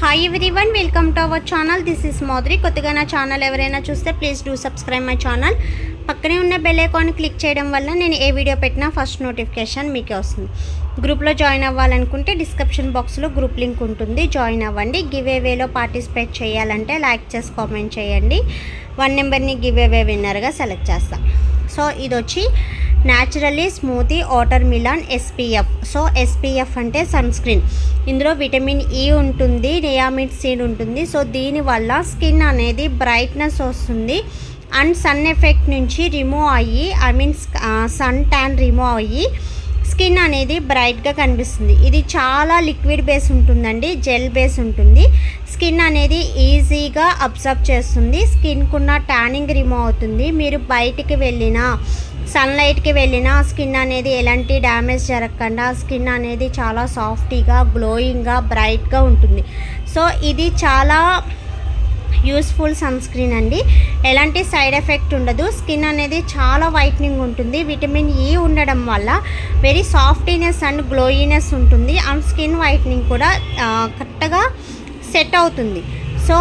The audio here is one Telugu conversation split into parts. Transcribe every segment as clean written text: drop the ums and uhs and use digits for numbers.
Hi everyone, welcome to our channel. This is మోద్రి. కొత్తగా నా ఛానల్ ఎవరైనా చూస్తే please do subscribe my channel. పక్కనే ఉన్న బెల్ ఐకాన్ క్లిక్ చేయడం వల్ల నేను ఏ వీడియో పెట్టినా ఫస్ట్ నోటిఫికేషన్ మీకే వస్తుంది. గ్రూప్లో జాయిన్ అవ్వాలనుకుంటే డిస్క్రిప్షన్ బాక్స్లో గ్రూప్ లింక్ ఉంటుంది, జాయిన్ అవ్వండి. గివ్ అవేలో పార్టిసిపేట్ చేయాలంటే లైక్ చేసి కామెంట్ చేయండి. 1 నెంబర్ని గివ్ అవే విన్నర్గా సెలెక్ట్ చేస్తాం. సో ఇది వచ్చి naturally smoothie watermelon SPF. So SPF అంటే సన్ స్క్రీన్. ఇందులో విటమిన్ E ఉంటుంది, నియామిడ్ సీడ్ ఉంటుంది. సో దీనివల్ల స్కిన్ అనేది బ్రైట్నెస్ వస్తుంది అండ్ సన్ ఎఫెక్ట్ నుంచి రిమూవ్ అయ్యి సన్ ట్యాన్ రిమూవ్ అయ్యి స్కిన్ అనేది బ్రైట్గా కనిపిస్తుంది. ఇది చాలా లిక్విడ్ బేస్ ఉంటుందండి, జెల్ బేస్ ఉంటుంది. స్కిన్ అనేది ఈజీగా అబ్జర్వ్ చేస్తుంది, స్కిన్కున్న ట్యానింగ్ రిమూవ్ అవుతుంది. మీరు బయటికి వెళ్ళినా సన్లైట్కి వెళ్ళినా స్కిన్ అనేది ఎలాంటి డ్యామేజ్ జరగకుండా స్కిన్ అనేది చాలా సాఫ్టీగా, గ్లోయింగ్గా, బ్రైట్గా ఉంటుంది. సో ఇది చాలా యూస్ఫుల్ సన్ స్క్రీన్ అండి. ఎలాంటి సైడ్ ఎఫెక్ట్ ఉండదు. స్కిన్ అనేది చాలా వైట్నింగ్ ఉంటుంది. విటమిన్ E ఉండడం వల్ల వెరీ సాఫ్టీనెస్ అండ్ గ్లోయినెస్ ఉంటుంది అండ్ స్కిన్ వైట్నింగ్ కూడా కరెక్ట్గా సెట్ అవుతుంది. సో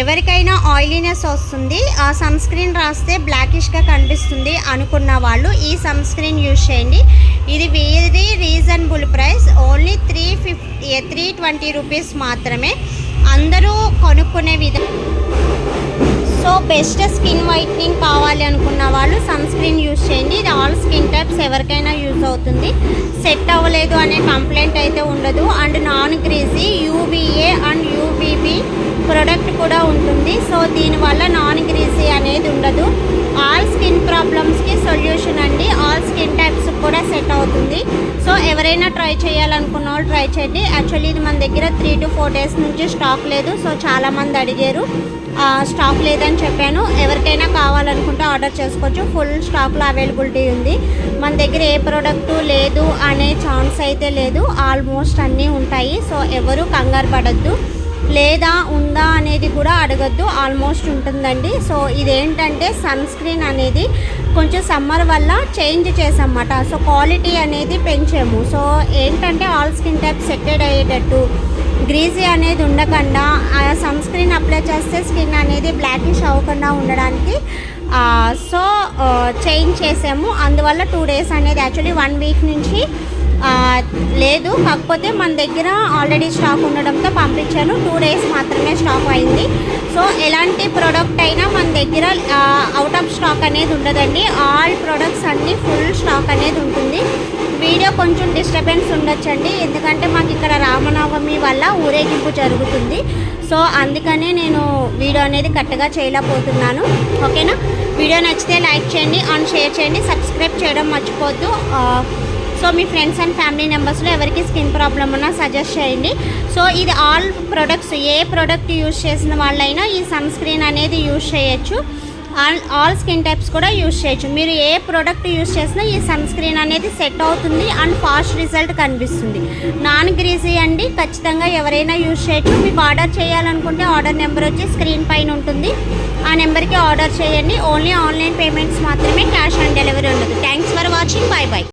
ఎవరికైనా ఆయిలీనెస్ వస్తుంది, ఆ సన్ స్క్రీన్ రాస్తే బ్లాకిష్గా కనిపిస్తుంది అనుకున్న వాళ్ళు ఈ సన్ స్క్రీన్ యూజ్ చేయండి. ఇది very reasonable price, only 320 rupees మాత్రమే. అందరూ కొనుక్కునే విధంగా. సో బెస్ట్ స్కిన్ వైట్నింగ్ కావాలి అనుకున్న వాళ్ళు సన్ స్క్రీన్ యూజ్ చేయండి. ఇది ఆల్ స్కిన్ టైప్స్ ఎవరికైనా యూజ్ అవుతుంది. సెట్ అవ్వలేదు అనే కంప్లైంట్ అయితే ఉండదు and non greasy, UVA and UVB product కూడా ఉంటుంది. సో దీనివల్ల నాన్ గ్రీజీ అనేది ఉండదు. ఆల్ స్కిన్ ప్రాబ్లమ్స్కి సొల్యూషన్ అండి. ఆల్ స్కిన్ టైప్స్ కూడా సెట్ అవుతుంది. సో ఎవరైనా ట్రై చేయాలనుకున్న వాళ్ళు ట్రై చేయండి. యాక్చువల్లీ ఇది మన దగ్గర 3 to 4 డేస్ నుంచి స్టాక్ లేదు. సో చాలామంది అడిగారు, స్టాక్ లేదని చెప్పాను. ఎవరికైనా కావాలనుకుంటే ఆర్డర్ చేసుకోవచ్చు. ఫుల్ స్టాక్లో అవైలబిలిటీ ఉంది. మన దగ్గర ఏ ప్రోడక్టు లేదు అనే ఛాన్స్ అయితే లేదు, ఆల్మోస్ట్ అన్నీ ఉంటాయి. సో ఎవరు కంగారు పడద్దు, లేదా ఉందా అనేది కూడా అడగద్దు, ఆల్మోస్ట్ ఉంటుందండి. సో ఇదేంటంటే సన్ స్క్రీన్ అనేది కొంచెం సమ్మర్ వల్ల చేంజ్ చేసామన్నమాట. సో క్వాలిటీ అనేది పెంచాము. సో ఏంటంటే ఆల్ స్కిన్ టైప్ సెట్టెడ్ అయ్యేటట్టు, గ్రీజీ అనేది ఉండకుండా ఆ సన్ స్క్రీన్ అప్లై చేస్తే స్కిన్ అనేది బ్లాకిష్ అవ్వకుండా ఉండడానికి సో చేంజ్ చేసాము. అందువల్ల 2 డేస్ అనేది, యాక్చువల్లీ 1 వీక్ నుంచి లేదు, కాకపోతే మన దగ్గర ఆల్రెడీ స్టాక్ ఉండడంతో పంపించాను. 2 డేస్ మాత్రమే స్టాక్ అయింది. సో ఎలాంటి ప్రోడక్ట్ అయినా మన దగ్గర అవుట్ ఆఫ్ స్టాక్ అనేది ఉండదండి. ఆల్ ప్రొడక్ట్స్ అన్నీ ఫుల్ స్టాక్ అనేది ఉంటుంది. వీడియో కొంచెం డిస్టర్బెన్స్ ఉండొచ్చండి, ఎందుకంటే మాకు ఇక్కడ రామనవమి వల్ల ఊరేగింపు జరుగుతుంది. సో అందుకనే నేను వీడియో అనేది కరెక్ట్గా చేయలేకపోతున్నాను. ఓకేనా? వీడియో నచ్చితే లైక్ చేయండి అండ్ షేర్ చేయండి, సబ్స్క్రైబ్ చేయడం మర్చిపోద్దు. సో మీ ఫ్రెండ్స్ అండ్ ఫ్యామిలీ మెంబర్స్లో ఎవరికి స్కిన్ ప్రాబ్లం ఉన్నా సజెస్ట్ చేయండి. సో ఇది ఆల్ ప్రొడక్ట్స్, ఏ ప్రోడక్ట్ యూజ్ చేసిన వాళ్ళైనా ఈ సన్ స్క్రీన్ అనేది యూజ్ చేయొచ్చు. ఆల్ స్కిన్ టైప్స్ కూడా యూజ్ చేయొచ్చు. మీరు ఏ ప్రోడక్ట్ యూజ్ చేసినా ఈ సన్ స్క్రీన్ అనేది సెట్ అవుతుంది అండ్ ఫాస్ట్ రిజల్ట్ కనిపిస్తుంది. నాన్ గ్రీజీ అండి, ఖచ్చితంగా ఎవరైనా యూజ్ చేయొచ్చు. మీకు ఆర్డర్ చేయాలనుకుంటే ఆర్డర్ నెంబర్ వచ్చి స్క్రీన్ పైన ఉంటుంది, ఆ నెంబర్కి ఆర్డర్ చేయండి. ఓన్లీ ఆన్లైన్ పేమెంట్స్ మాత్రమే, క్యాష్ ఆన్ డెలివరీ ఉండదు. Thanks for watching. By by.